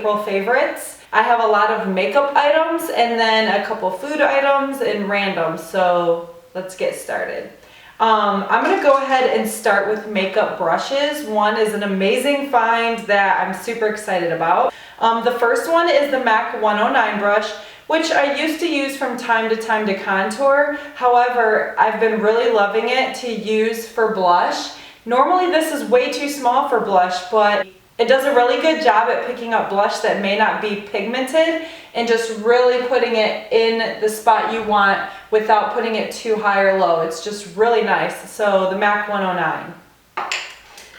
April favorites. I have a lot of makeup items and then a couple food items and random, so let's get started. I'm going to go ahead and start with makeup brushes. One is an amazing find that I'm super excited about. The first one is the MAC 109 brush, which I used to use from time to contour. However, I've been really loving it to use for blush. Normally this is way too small for blush, but it does a really good job at picking up blush that may not be pigmented and just really putting it in the spot you want without putting it too high or low. It's just really nice. So the MAC 109.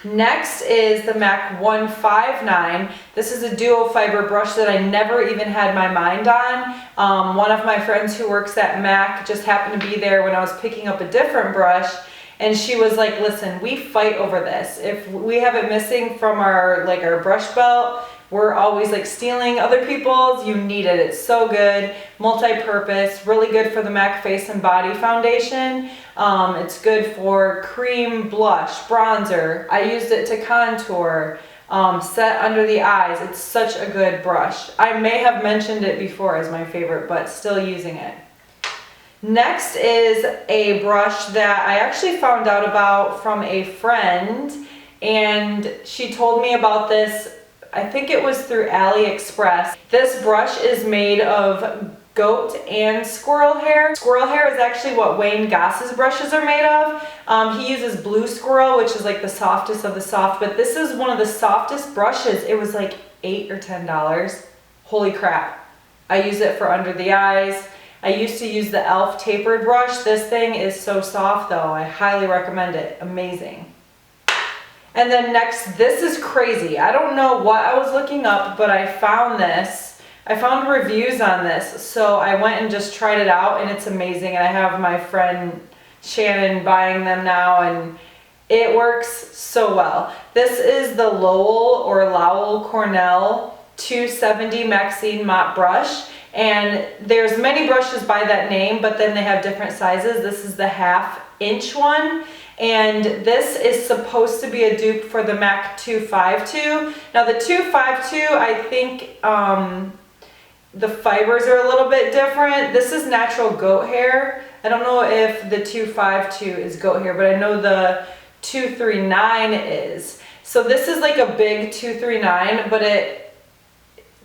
Next is the MAC 159. This is a duo fiber brush that I never even had my mind on. One of my friends who works at MAC just happened to be there when I was picking up a different brush, and she was like, listen, we fight over this. If we have it missing from our brush belt, we're always like stealing other people's. You need it. It's so good. Multi-purpose, really good for the MAC Face and Body Foundation. It's good for cream, blush, bronzer. I used it to contour, set under the eyes. It's such a good brush. I may have mentioned it before as my favorite, but still using it. Next is a brush that I actually found out about from a friend, and she told me about this, I think it was through AliExpress. This brush is made of goat and squirrel hair. Squirrel hair is actually what Wayne Goss's brushes are made of. He uses blue squirrel, which is like the softest of the soft, but this is one of the softest brushes. It was like $8 or $10. Holy crap. I use it for under the eyes. I used to use the e.l.f. tapered brush. This thing is so soft though. I highly recommend it. Amazing. And then next, this is crazy. I don't know what I was looking up, but I found this. I found reviews on this, so I went and just tried it out, and it's amazing. And I have my friend Shannon buying them now, and it works so well. This is the Lowell Cornell 270 Maxine Mop Brush. And there's many brushes by that name, but then they have different sizes. This is the 1/2 inch one. And this is supposed to be a dupe for the MAC 252. Now the 252, I think the fibers are a little bit different. This is natural goat hair. I don't know if the 252 is goat hair, but I know the 239 is. So this is like a big 239, but it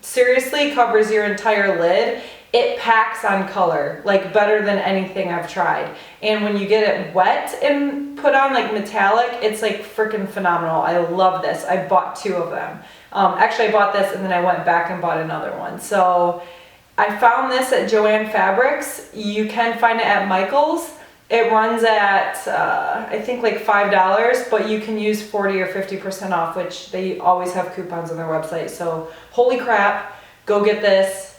seriously covers your entire lid. It packs on color, like better than anything I've tried. And when you get it wet and put on like metallic, it's like freaking phenomenal. I love this. I bought 2 of them. Actually, I bought this and then I went back and bought another one. So I found this at Joann Fabrics. You can find it at Michael's. It runs at, I think like $5, but you can use 40 or 50% off, which they always have coupons on their website. So holy crap, go get this.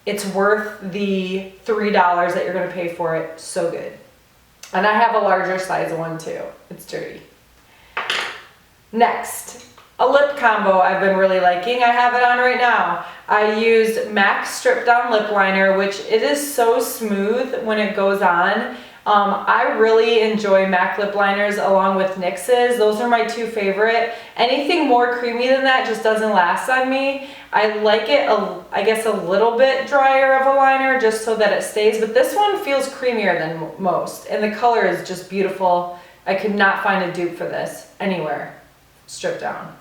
It's worth the $3 that you're gonna pay for it. So good. And I have a larger size one too. It's dirty. Next, a lip combo I've been really liking. I have it on right now. I used MAC Strip Down Lip Liner, which it is so smooth when it goes on. I really enjoy MAC lip liners along with NYX's. Those are my 2 favorite. Anything more creamy than that just doesn't last on me. I like it, I guess, a little bit drier of a liner just so that it stays, but this one feels creamier than most, and the color is just beautiful. I could not find a dupe for this anywhere. Strip Down.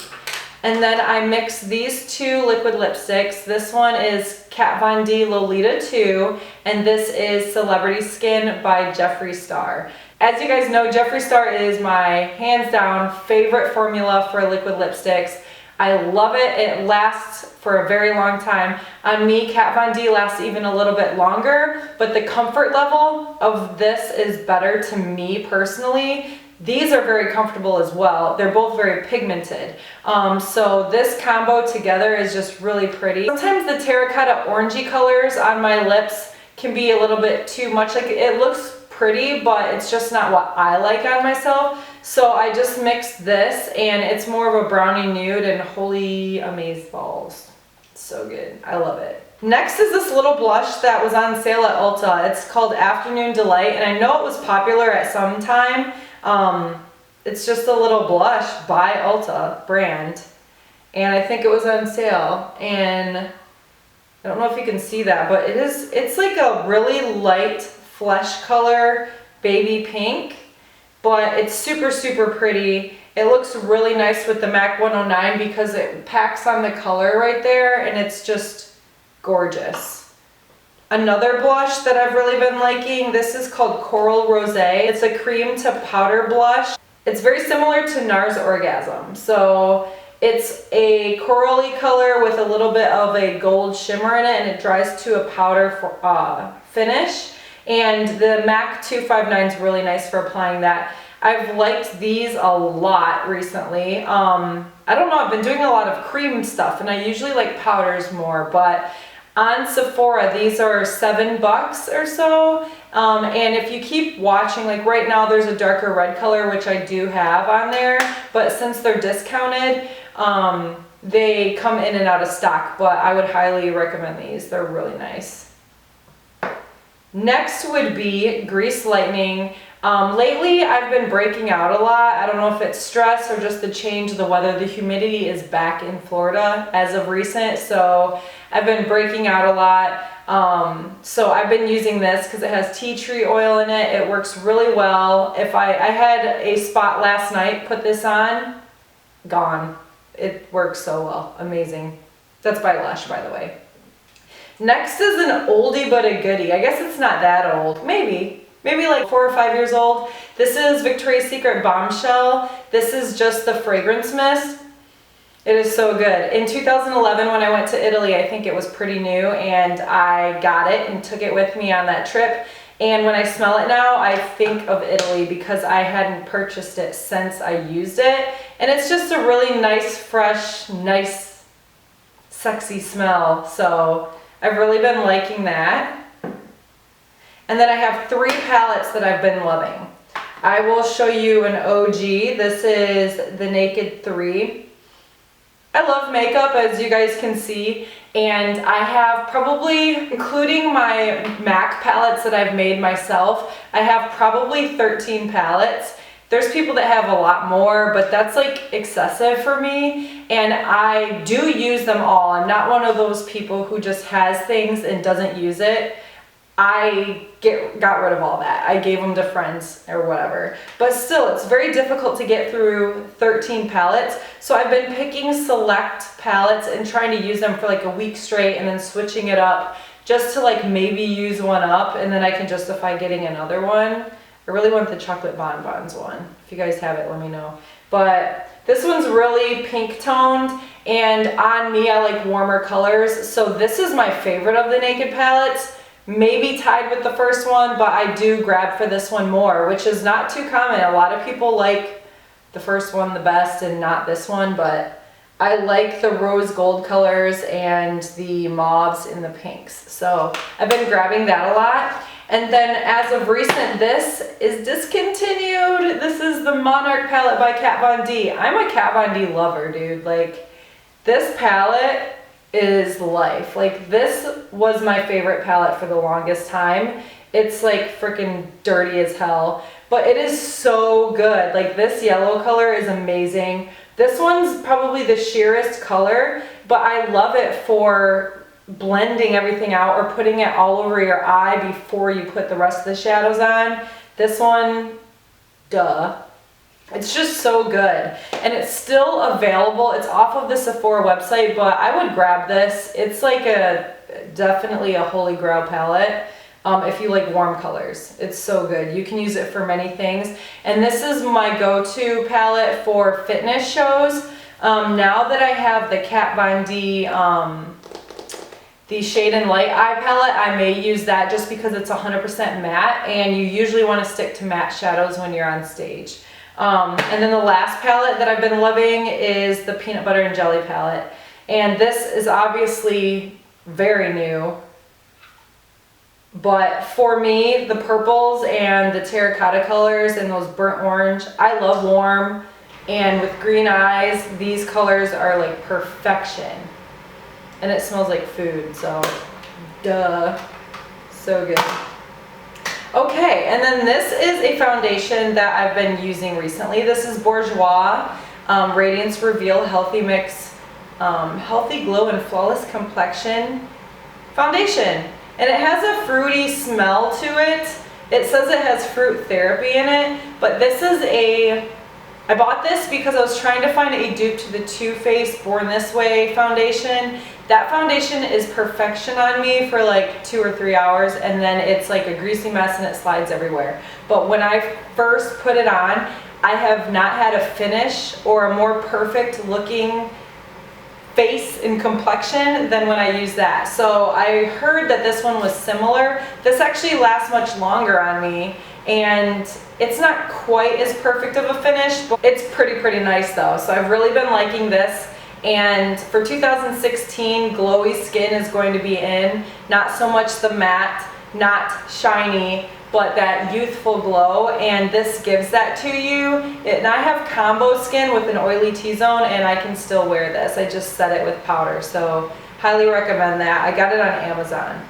And then I mixed these 2 liquid lipsticks. This one is Kat Von D Lolita 2, and this is Celebrity Skin by Jeffree Star. As you guys know, Jeffree Star is my hands down favorite formula for liquid lipsticks. I love it. It lasts for a very long time. On me, Kat Von D lasts even a little bit longer, but the comfort level of this is better to me personally. These are very comfortable as well. They're both very pigmented. So this combo together is just really pretty. Sometimes the terracotta orangey colors on my lips can be a little bit too much. Like, it looks pretty, but it's just not what I like on myself. So I just mixed this, and it's more of a brownie nude, and holy amazeballs. So good. I love it. Next is this little blush that was on sale at Ulta. It's called Afternoon Delight, and I know it was popular at some time. It's just a little blush by Ulta brand, and I think it was on sale, and I don't know if you can see that, but it's like a really light flesh color baby pink, but it's super, super pretty. It looks really nice with the MAC 109 because it packs on the color right there, and it's just gorgeous. Another blush that I've really been liking, this is called Coral Rosé. It's a cream to powder blush. It's very similar to NARS Orgasm. So it's a corally color with a little bit of a gold shimmer in it, and it dries to a powder finish. And the MAC 259 is really nice for applying that. I've liked these a lot recently. I don't know, I've been doing a lot of cream stuff, and I usually like powders more, but on Sephora, these are $7 or so. And if you keep watching, like right now there's a darker red color, which I do have on there, but since they're discounted, they come in and out of stock, but I would highly recommend these. They're really nice. Next would be Grease Lightning. Lately I've been breaking out a lot. I don't know if it's stress or just the change of the weather. The humidity is back in Florida as of recent, so I've been breaking out a lot. So I've been using this because it has tea tree oil in it. It works really well. If I had a spot last night, put this on, gone. It works so well. Amazing. That's by Lush, by the way. Next is an oldie but a goodie. I guess it's not that old. Maybe like 4 or 5 years old. This is Victoria's Secret Bombshell. This is just the fragrance mist. It is so good. In 2011, when I went to Italy, I think it was pretty new, and I got it and took it with me on that trip. And when I smell it now, I think of Italy because I hadn't purchased it since I used it. And it's just a really nice, fresh, nice, sexy smell. So I've really been liking that. And then I have 3 palettes that I've been loving. I will show you an OG. This is the Naked 3. I love makeup, as you guys can see, and I have probably, including my MAC palettes that I've made myself, I have probably 13 palettes. There's people that have a lot more, but that's like excessive for me, and I do use them all. I'm not one of those people who just has things and doesn't use it. I got rid of all that. I gave them to friends or whatever. But still, it's very difficult to get through 13 palettes. So I've been picking select palettes and trying to use them for like a week straight and then switching it up just to like maybe use one up, and then I can justify getting another one. I really want the chocolate bonbons one. If you guys have it, let me know. But this one's really pink toned, and on me I like warmer colors. So this is my favorite of the Naked palettes. Maybe tied with the first one, but I do grab for this one more, which is not too common. A lot of people like the first one the best and not this one, but I like the rose gold colors and the mauves and the pinks. So I've been grabbing that a lot. And then as of recent, this is discontinued. This is the Monarch Palette by Kat Von D. I'm a Kat Von D lover, dude. Like, this palette is life. Like, this was my favorite palette for the longest time. It's like freaking dirty as hell, but it is so good. Like, this yellow color is amazing. This one's probably the sheerest color, but I love it for blending everything out or putting it all over your eye before you put the rest of the shadows on. This one, duh. It's just so good, and it's still available. It's off of the Sephora website, but I would grab this. It's like definitely a holy grail palette if you like warm colors. It's so good. You can use it for many things, and this is my go-to palette for fitness shows. Now that I have the Kat Von D the Shade and Light eye palette, I may use that just because it's 100% matte, and you usually want to stick to matte shadows when you're on stage. And then the last palette that I've been loving is the Peanut Butter and Jelly palette. And this is obviously very new, but for me, the purples and the terracotta colors and those burnt orange, I love warm, and with green eyes, these colors are like perfection. And it smells like food, so duh, so good. Okay, and then this is a foundation that I've been using recently. This is Bourgeois Radiance Reveal Healthy Mix Healthy Glow and Flawless Complexion foundation. And it has a fruity smell to it. It says it has fruit therapy in it, but this is I bought this because I was trying to find a dupe to the Too Faced Born This Way foundation. That foundation is perfection on me for like 2 or 3 hours, and then it's like a greasy mess and it slides everywhere. But when I first put it on, I have not had a finish or a more perfect looking face and complexion than when I use that. So I heard that this one was similar. This actually lasts much longer on me, and it's not quite as perfect of a finish, but it's pretty nice though. So I've really been liking this. And for 2016, glowy skin is going to be in. Not so much the matte, not shiny, but that youthful glow, and this gives that to you. And I have combo skin with an oily T-zone, and I can still wear this. I just set it with powder, so highly recommend that. I got it on Amazon.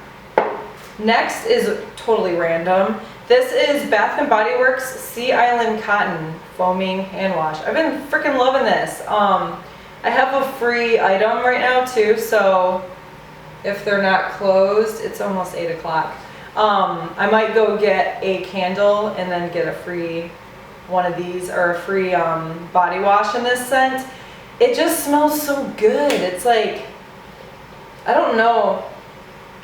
Next is totally random. This is Bath & Body Works Sea Island Cotton Foaming Hand Wash. I've been freaking loving this. I have a free item right now too, so if they're not closed, it's almost 8 o'clock. I might go get a candle and then get a free one of these, or a free body wash in this scent. It just smells so good. It's like, I don't know,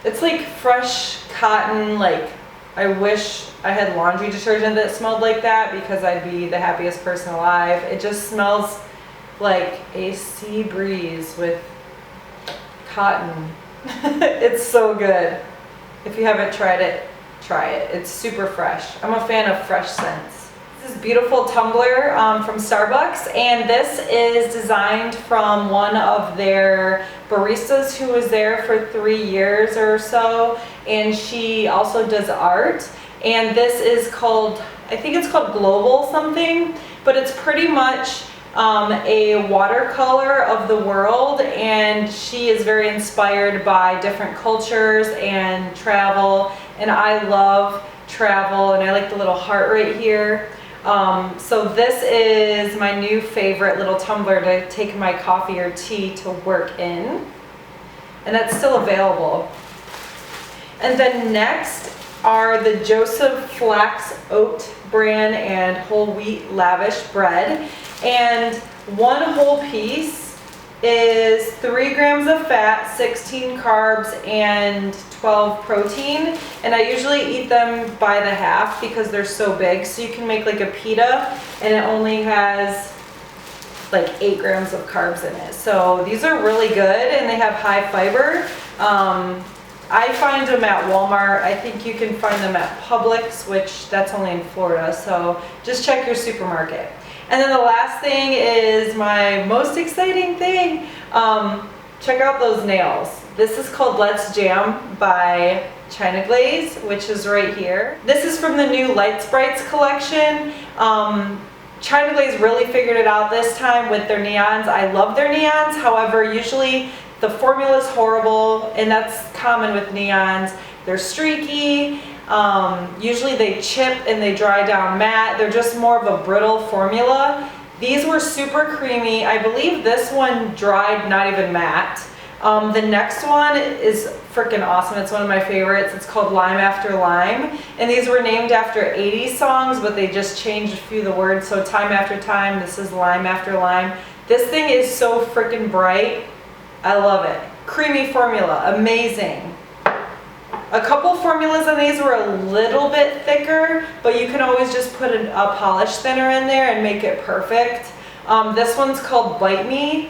it's like fresh cotton. Like, I wish I had laundry detergent that smelled like that, because I'd be the happiest person alive. It just smells like a sea breeze with cotton. It's so good. If you haven't tried it, try it. It's super fresh. I'm a fan of fresh scents. This is beautiful tumbler from Starbucks, and this is designed from one of their baristas who was there for 3 years or so, and she also does art. And this is called, I think it's called Global something, but it's pretty much a watercolor of the world, and she is very inspired by different cultures and travel, and I love travel, and I like the little heart right here. So this is my new favorite little tumbler to take my coffee or tea to work in, and that's still available. And then next are the Joseph Flax Oat Bran and Whole Wheat Lavish Bread. And one whole piece is 3 grams of fat, 16 carbs, and 12 protein. And I usually eat them by the half because they're so big. So you can make like a pita, and it only has like 8 grams of carbs in it. So these are really good, and they have high fiber. I find them at Walmart. I think you can find them at Publix, which that's only in Florida. So just check your supermarket. And then the last thing is my most exciting thing. Check out those nails. This is called Let's Jam by China Glaze, which is right here. This is from the new Light Sprites collection. China Glaze really figured it out this time with their neons. I love their neons. However, usually the formula is horrible, and that's common with neons. They're streaky. Usually they chip and they dry down matte. They're just more of a brittle formula. These were super creamy. I believe this one dried not even matte. The next one is freaking awesome. It's one of my favorites. It's called Lime After Lime. And these were named after 80s songs, but they just changed a few of the words. So Time After Time, this is Lime After Lime. This thing is so freaking bright. I love it. Creamy formula, amazing. A couple formulas on these were a little bit thicker, but you can always just put a polish thinner in there and make it perfect. This one's called Bite Me.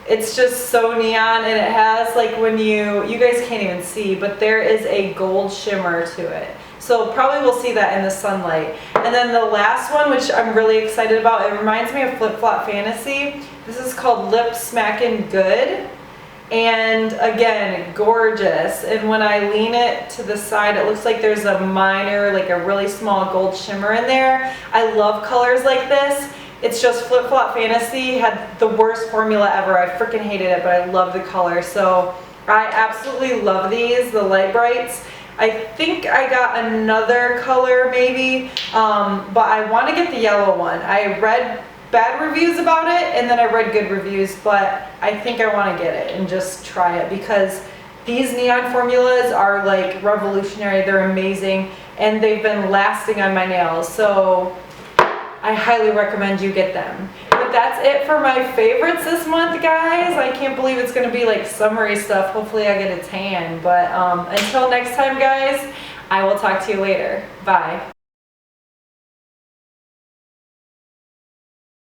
It's just so neon, and it has like, when you guys can't even see, but there is a gold shimmer to it. So probably we'll see that in the sunlight. And then the last one, which I'm really excited about, it reminds me of Flip Flop Fantasy. This is called Lip Smackin' Good. And again, gorgeous. And when I lean it to the side, it looks like there's a minor, like a really small gold shimmer in there. I love colors like this. It's just Flip Flop Fantasy had the worst formula ever. I freaking hated it, but I love the color. So I absolutely love these, the Light Brights. I think I got another color maybe, but I want to get the yellow one. I read bad reviews about it, and then I read good reviews, but I think I want to get it and just try it because these neon formulas are like revolutionary. They're amazing, and they've been lasting on my nails, so I highly recommend you get them. But that's it for my favorites this month, guys. I can't believe it's going to be like summery stuff. Hopefully I get a tan, but until next time, guys, I will talk to you later. Bye.